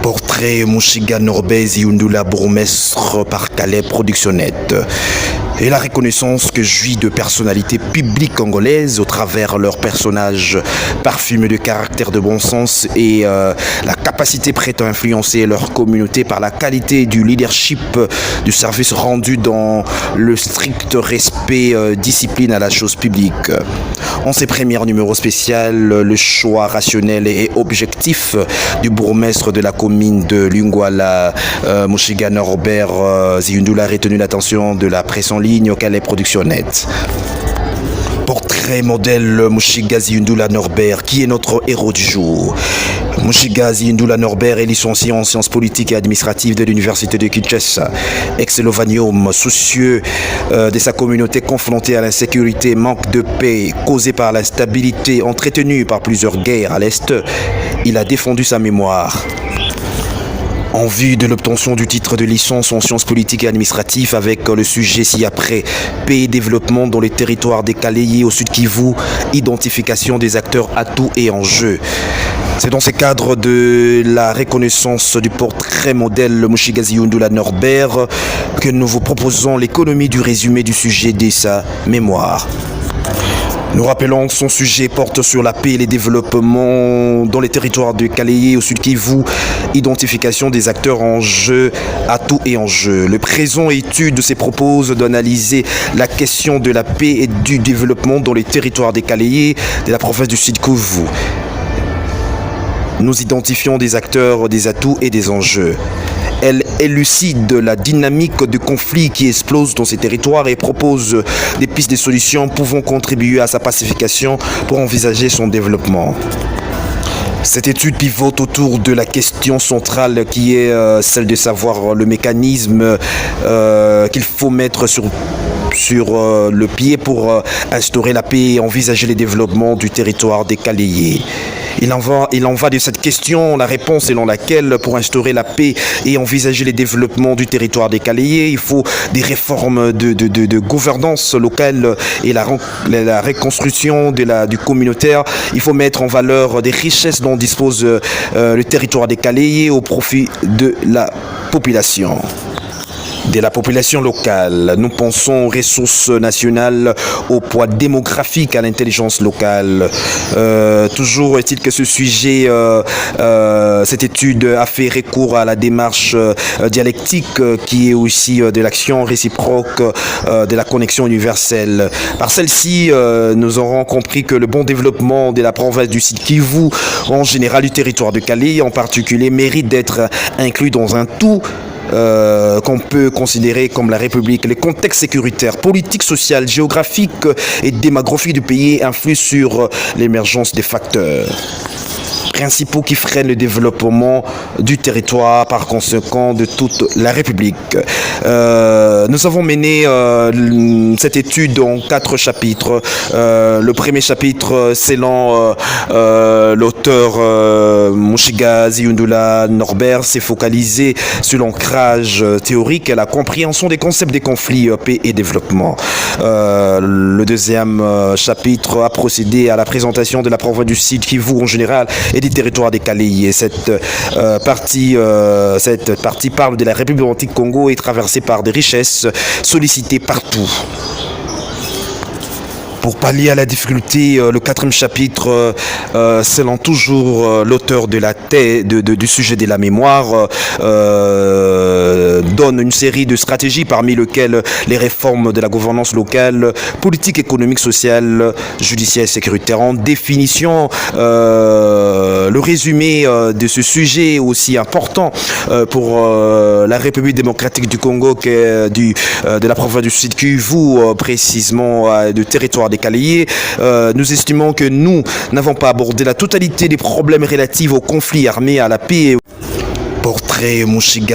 Portrait Mushiga Norbert Ziyundula, bourgmestre par Calais Productionnette. Et la reconnaissance que jouit de personnalités publiques congolaises au travers leurs personnages parfumés de caractère de bon sens et la capacité prête à influencer leur communauté par la qualité du leadership du service rendu dans le strict respect discipline à la chose publique. En ces premiers numéros spéciaux, le choix rationnel et objectif du bourgmestre de la commune de Lungwala, Mushiga Norbert Ziyundula, a retenu l'attention de la presse en ligne au Calais Productionnette. Portrait modèle Mushiga Ziyundula Norbert, qui est notre héros du jour. Mushiga Ziyundula Norbert est licencié en sciences politiques et administratives de l'université de Kinshasa. Ex-Lovanium, soucieux de sa communauté confrontée à l'insécurité, manque de paix causé par l'instabilité entretenue par plusieurs guerres à l'Est, il a défendu sa mémoire. En vue de l'obtention du titre de licence en sciences politiques et administratives avec le sujet ci-après, paix et développement dans les territoires décalés au Sud Kivu, identification des acteurs, atouts et enjeux. C'est dans ce cadre de la reconnaissance du portrait modèle Mushiga Ziyundula Norbert que nous vous proposons l'économie du résumé du sujet de sa mémoire. Nous rappelons que son sujet porte sur la paix et les développements dans les territoires de Calais au Sud Kivu, identification des acteurs en jeu, atouts et enjeux. Le présent étude se propose d'analyser la question de la paix et du développement dans les territoires des Calais de la province du Sud Kivu. Nous identifions des acteurs, des atouts et des enjeux. Elle élucide la dynamique de conflit qui explose dans ces territoires et propose des pistes de solutions pouvant contribuer à sa pacification pour envisager son développement. Cette étude pivote autour de la question centrale qui est celle de savoir le mécanisme qu'il faut mettre sur le pied pour instaurer la paix et envisager les développements du territoire des Calais. Il en va de cette question, la réponse selon laquelle pour instaurer la paix et envisager les développements du territoire des Calais, il faut des réformes de gouvernance locale et la reconstruction du communautaire. Il faut mettre en valeur des richesses dont dispose le territoire des Calais au profit de la population. De la population locale. Nous pensons aux ressources nationales, au poids démographique, à l'intelligence locale. Toujours est-il que ce sujet, cette étude a fait recours à la démarche dialectique qui est aussi de l'action réciproque de la connexion universelle. Par celle-ci, nous aurons compris que le bon développement de la province du Sud Kivu, en général du territoire de Calais en particulier, mérite d'être inclus dans un tout qu'on peut considérer comme la République. Les contextes sécuritaires, politiques, sociaux, géographiques et démographiques du pays influent sur l'émergence des facteurs principaux qui freinent le développement du territoire, par conséquent de toute la République. Nous avons mené cette étude en 4 chapitres. Le premier chapitre, selon l'auteur Mushiga Ziyundula Norbert, s'est focalisé sur l'ancrage théorique et la compréhension des concepts des conflits, paix et développement. Le deuxième chapitre a procédé à la présentation de la province du Sud Kivu en général et des territoires des Calais. Cette partie parle de la République démocratique Congo et traversée par des richesses sollicitées partout. Pour pallier à la difficulté, le 4e chapitre, selon toujours l'auteur du sujet de la mémoire, donne une série de stratégies parmi lesquelles les réformes de la gouvernance locale, politique, économique, sociale, judiciaire et sécuritaire. En définition, le résumé de ce sujet aussi important pour la République démocratique du Congo de la province du Sud Kivu, précisément du territoire des Calais. Nous estimons que nous n'avons pas abordé la totalité des problèmes relatifs aux conflits armés, à la paix. Portrait Mushiga